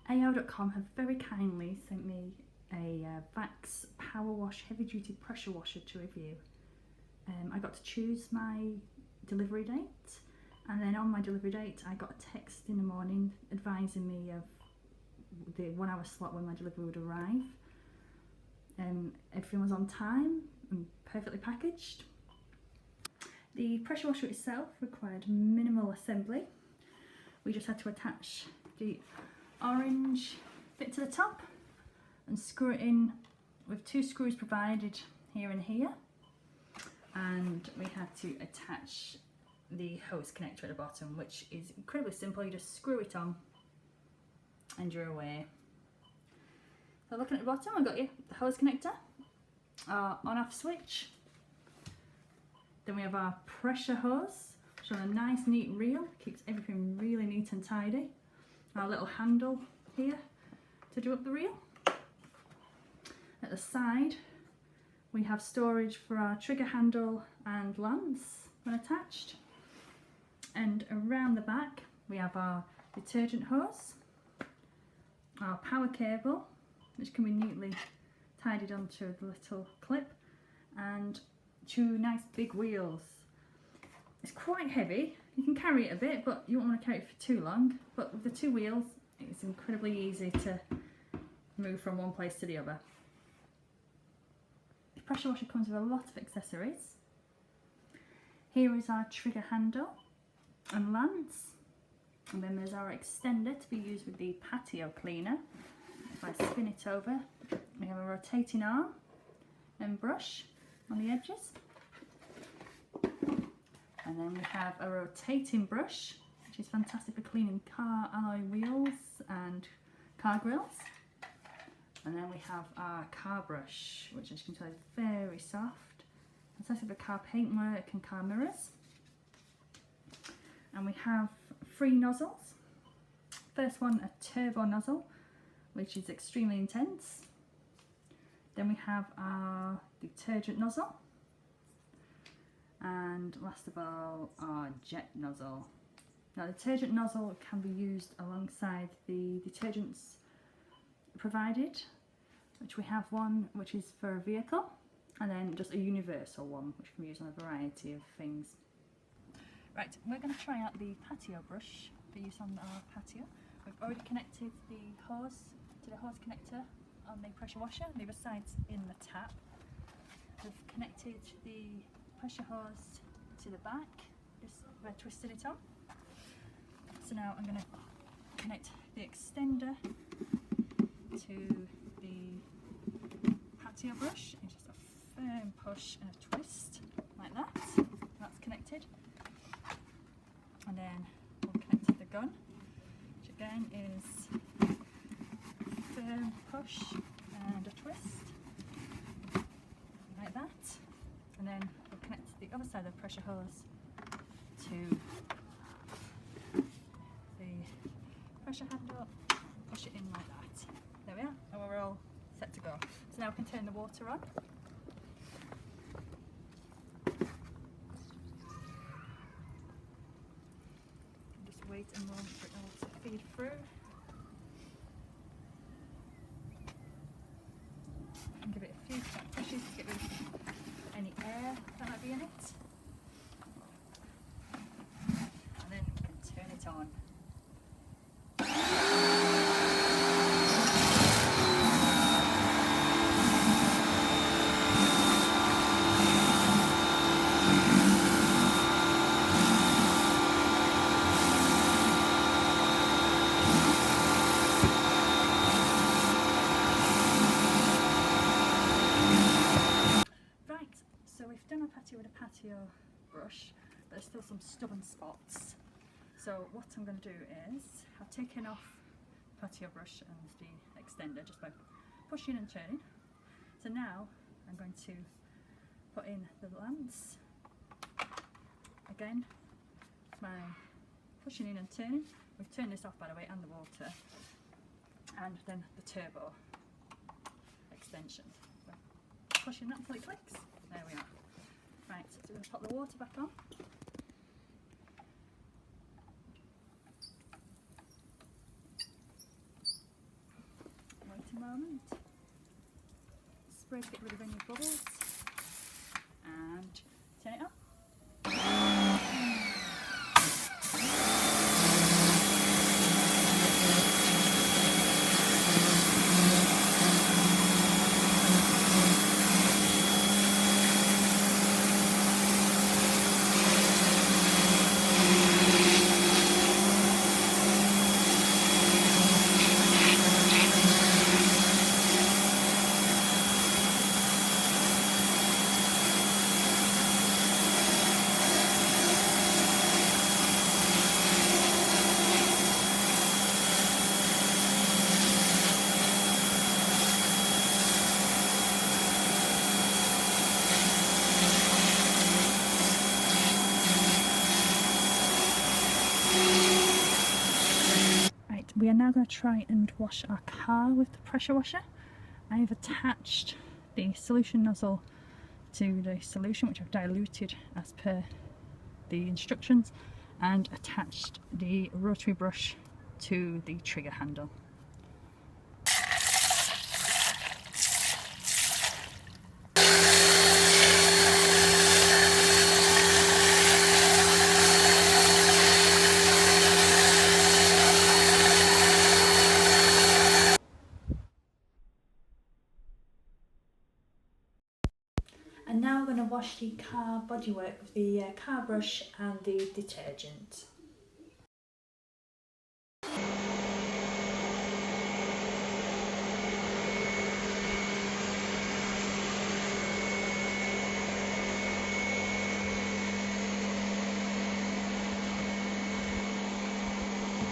AO.com have very kindly sent me a Vax Power Wash Heavy Duty Pressure Washer to review. I got to choose my delivery date, and then on my delivery date I got a text in the morning advising me of the 1 hour slot when my delivery would arrive. Everything was on time and perfectly packaged. The pressure washer itself required minimal assembly. We just had to attach the orange bit to the top and screw it in with 2 screws provided here and here, and we had to attach the hose connector at the bottom, which is incredibly simple. You just screw it on and you're away. So looking at the bottom, I've got the hose connector, our on-off switch, then we have our pressure hose, which is on a nice neat reel, keeps everything really neat and tidy. Our little handle here to do up the reel. At the side we have storage for our trigger handle and lance when attached, and around the back we have our detergent hose, our power cable, which can be neatly tidied onto the little clip, and 2 nice big wheels. It's quite heavy, you can carry it a bit, but you won't want to carry it for too long. But with the 2 wheels, it's incredibly easy to move from one place to the other. The pressure washer comes with a lot of accessories. Here is our trigger handle and lance, and then there's our extender to be used with the patio cleaner. If I spin it over, we have a rotating arm and brush on the edges. And then we have a rotating brush, which is fantastic for cleaning car alloy wheels and car grills. And then we have our car brush, which as you can tell is very soft, fantastic for car paintwork and car mirrors. And we have 3 nozzles. First one, a turbo nozzle, which is extremely intense. Then we have our detergent nozzle, and last of all our jet nozzle. Now the detergent nozzle can be used alongside the detergents provided, which we have one which is for a vehicle, and then just a universal one which can be used on a variety of things. Right, we're going to try out the patio brush for use on our patio. We've already connected the hose to the hose connector on the pressure washer, the other side's in the tap. We've connected the pressure hose to the back, just we're twisting it on. So now I'm going to connect the extender to the patio brush. It's just a firm push and a twist like that. That's connected. And then we'll connect to the gun, which again is firm push and a twist like that. And then we'll connect the other side of the pressure hose to the pressure handle, push it in like that. There we are, and we're all set to go. So now we can turn the water on. Just wait a moment for it all to feed through. And give it a few pushes to get rid of any air that might be in it. And then we can turn it on. Done a patio with a patio brush, but there's still some stubborn spots. So what I'm going to do is, I've taken off the patio brush and the extender just by pushing and turning. So now I'm going to put in the lance. Again, by pushing in and turning. We've turned this off by the way, and the water. And then the turbo extension. So pushing that until it clicks. There we are. Right, so we're going to pop the water back on. a moment. Spray to get rid of any bubbles. And turn it up. We are now going to try and wash our car with the pressure washer. I have attached the solution nozzle to the solution, which I've diluted as per the instructions, and attached the rotary brush to the trigger handle. And now we're going to wash the car bodywork with the car brush and the detergent.